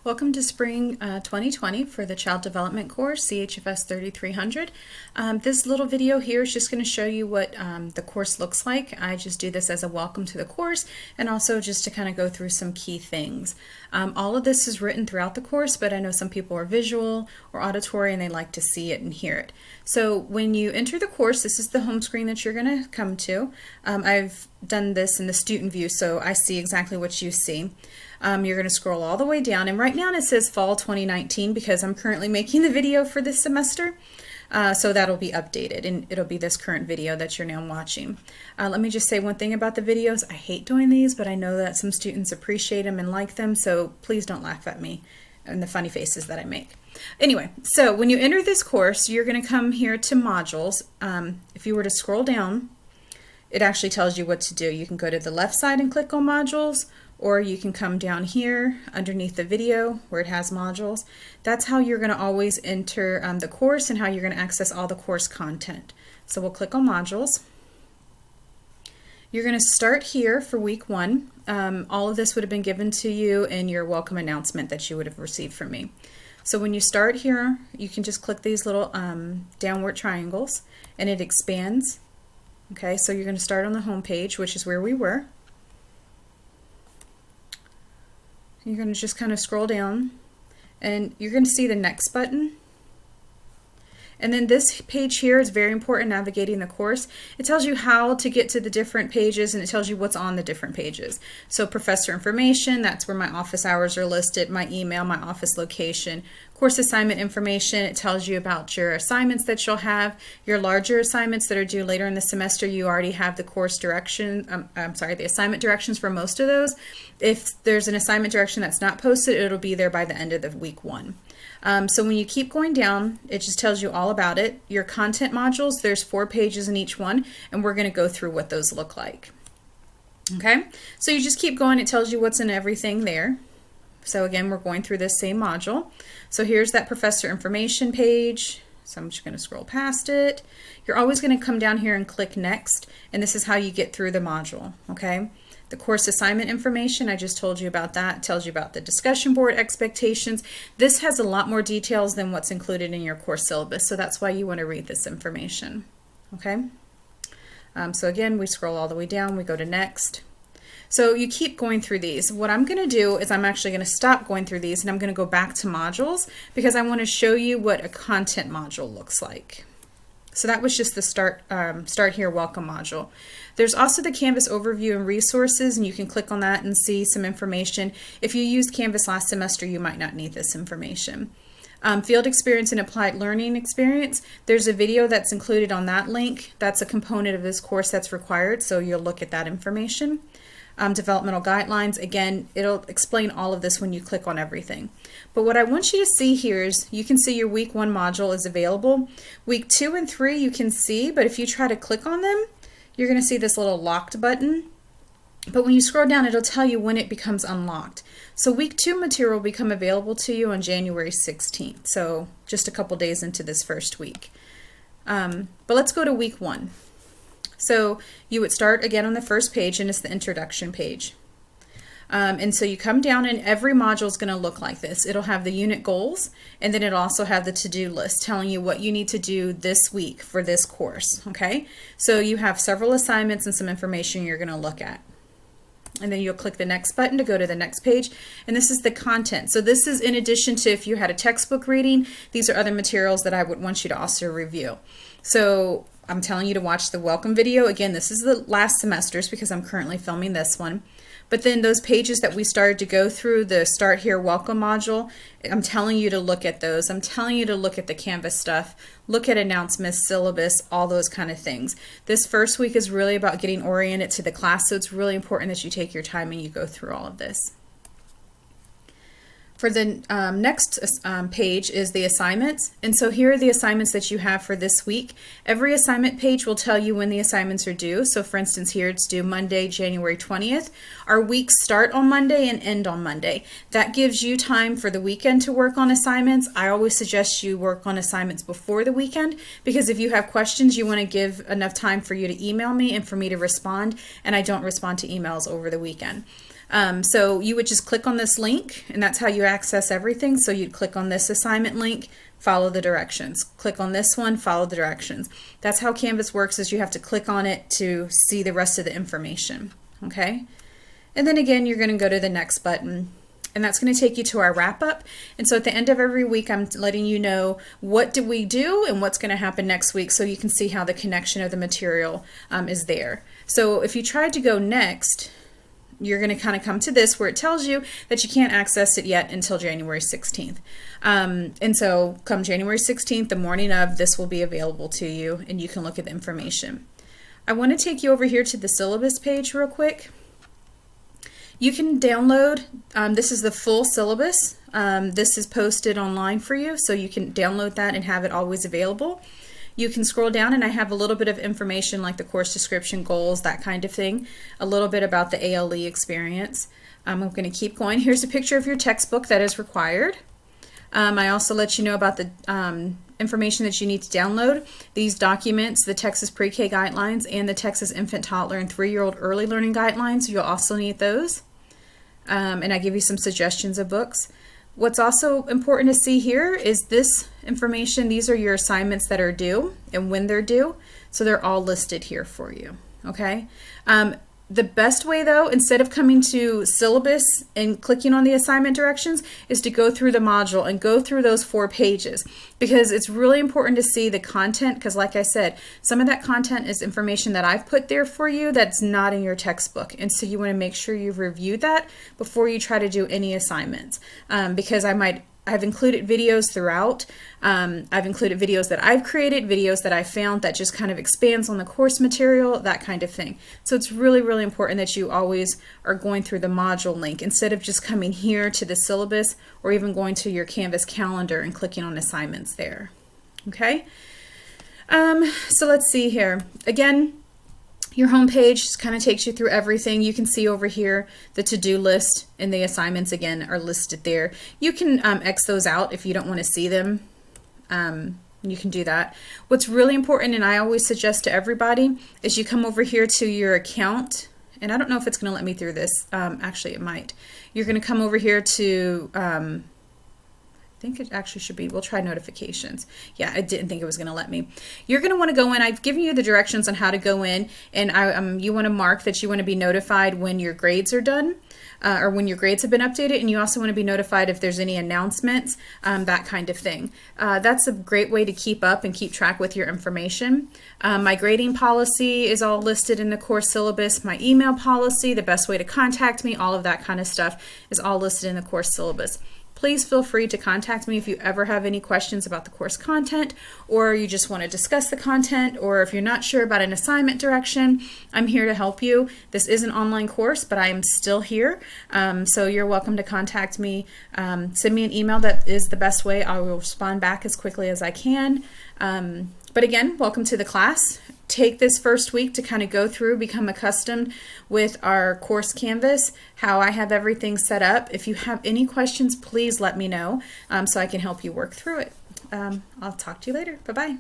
Welcome to Spring 2020 for the Child Development course, CHFS 3300. This little video here is just going to show you what the course looks like. I just do this as a welcome to the course and also just to kind of go through some key things. All of this is written throughout the course, but I know some people are visual or auditory and they like to see it and hear it. So when you enter the course, this is the home screen that you're going to come to. I've done this in the student view, so I see exactly what you see. You're going to scroll all the way down, and right now it says Fall 2019 because I'm currently making the video for this semester. So that'll be updated, and it'll be this current video that you're now watching. Let me just say one thing about the videos. I hate doing these, but I know that some students appreciate them and like them, so please don't laugh at me and the funny faces that I make. Anyway, so when you enter this course, you're going to come here to modules. If you were to scroll down, it actually tells you what to do. You can go to the left side and click on modules, or you can come down here underneath the video where it has modules. That's how you're going to always enter the course and how you're going to access all the course content. So we'll click on modules. You're going to start here for week 1. All of this would have been given to you in your welcome announcement that you would have received from me. So when you start here, you can just click these little downward triangles and it expands. Okay, so you're going to start on the home page, which is where we were. You're going to just kind of scroll down and you're going to see the next button. And then this page here is very important, navigating the course. It tells you how to get to the different pages and it tells you what's on the different pages. So professor information, that's where my office hours are listed, my email, my office location. Course assignment information, it tells you about your assignments that you'll have. Your larger assignments that are due later in the semester, you already have the course direction, the assignment directions for most of those. If there's an assignment direction that's not posted, it'll be there by the end of the week 1. So when you keep going down, it just tells you all about it. Your content modules, there's 4 pages in each one, and we're going to go through what those look like. Okay, so you just keep going. It tells you what's in everything there. So again, we're going through this same module. So here's that professor information page. So I'm just going to scroll past it. You're always going to come down here and click next, and this is how you get through the module. Okay. The course assignment information, I just told you about that. It tells you about the discussion board expectations. This has a lot more details than what's included in your course syllabus, so that's why you want to read this information. Okay. So again, we scroll all the way down, we go to next. So you keep going through these. What I'm going to do is I'm actually going to stop going through these and I'm going to go back to modules because I want to show you what a content module looks like. So that was just the start here welcome module. There's also the Canvas overview and resources, and you can click on that and see some information. If you used Canvas last semester, you might not need this information. Field experience and applied learning experience, there's a video that's included on that link. That's a component of this course that's required, so you'll look at that information. Developmental guidelines, again, it'll explain all of this when you click on everything. But what I want you to see here is you can see your week 1 module is available. Week 2 and 3 you can see, but if you try to click on them, you're going to see this little locked button. But when you scroll down, it'll tell you when it becomes unlocked. So week 2 material will become available to you on January 16th, so just a couple days into this first week. But let's go to week 1. So you would start again on the first page, and it's the introduction page. And so you come down, and every module is going to look like this. It'll have the unit goals, and then it'll also have the to-do list telling you what you need to do this week for this course. Okay, so you have several assignments and some information you're going to look at. And then you'll click the next button to go to the next page, and this is the content. So this is in addition to if you had a textbook reading, these are other materials that I would want you to also review. So I'm telling you to watch the welcome video. Again, this is the last semester's because I'm currently filming this one. But then those pages that we started to go through, the Start Here Welcome module, I'm telling you to look at those. I'm telling you to look at the Canvas stuff, look at announcements, syllabus, all those kind of things. This first week is really about getting oriented to the class, so it's really important that you take your time and you go through all of this. For the next page is the assignments, and so here are the assignments that you have for this week. Every assignment page will tell you when the assignments are due. So for instance, here it's due Monday, January 20th. Our weeks start on Monday and end on Monday. That gives you time for the weekend to work on assignments. I always suggest you work on assignments before the weekend because if you have questions, you want to give enough time for you to email me and for me to respond, and I don't respond to emails over the weekend. So you would just click on this link, and that's how you access everything. So you'd click on this assignment link, follow the directions. Click on this one, follow the directions. That's how Canvas works, is you have to click on it to see the rest of the information. Okay? And then again, you're going to go to the next button, and that's going to take you to our wrap up. And so at the end of every week, I'm letting you know what did we do and what's going to happen next week, so you can see how the connection of the material is there. So if you tried to go next, you're going to kind of come to this where it tells you that you can't access it yet until January 16th. And so come January 16th, the morning of, this will be available to you, and you can look at the information. I want to take you over here to the syllabus page real quick. You can download, this is the full syllabus. This is posted online for you, so you can download that and have it always available. You can scroll down, and I have a little bit of information like the course description, goals, that kind of thing. A little bit about the ALE experience. I'm going to keep going. Here's a picture of your textbook that is required. I also let you know about the information that you need to download. These documents, the Texas Pre-K Guidelines and the Texas Infant, Toddler, and 3-year-old Early Learning Guidelines, you'll also need those. And I give you some suggestions of books. What's also important to see here is this information. These are your assignments that are due and when they're due. So they're all listed here for you. Okay. The best way, though, instead of coming to syllabus and clicking on the assignment directions, is to go through the module and go through those 4 pages, because it's really important to see the content, because like I said, some of that content is information that I've put there for you that's not in your textbook, and so you want to make sure you've reviewed that before you try to do any assignments, because I've included videos throughout. I've included videos that I've created, videos that I found that just kind of expands on the course material, that kind of thing. So it's really, really important that you always are going through the module link instead of just coming here to the syllabus or even going to your Canvas calendar and clicking on assignments there. Okay? So let's see here. Again, your home page just kind of takes you through everything. You can see over here the to-do list, and the assignments again are listed there. You can X those out if you don't want to see them. You can do that. What's really important, and I always suggest to everybody, is you come over here to your account, and I don't know if it's going to let me through this. Actually, it might. You're going to come over here to I think it actually should be, we'll try notifications. Yeah, I didn't think it was going to let me. You're going to want to go in. I've given you the directions on how to go in, and you want to mark that you want to be notified when your grades are done, or when your grades have been updated, and you also want to be notified if there's any announcements, that kind of thing. That's a great way to keep up and keep track with your information. My grading policy is all listed in the course syllabus. My email policy, the best way to contact me, all of that kind of stuff is all listed in the course syllabus. Please feel free to contact me if you ever have any questions about the course content, or you just want to discuss the content, or if you're not sure about an assignment direction. I'm here to help you. This is an online course, but I am still here, so you're welcome to contact me. Send me an email. That is the best way. I will respond back as quickly as I can. But again, welcome to the class. Take this first week to kind of go through, become accustomed with our course Canvas, how I have everything set up. If you have any questions, please let me know so I can help you work through it. I'll talk to you later. Bye-bye.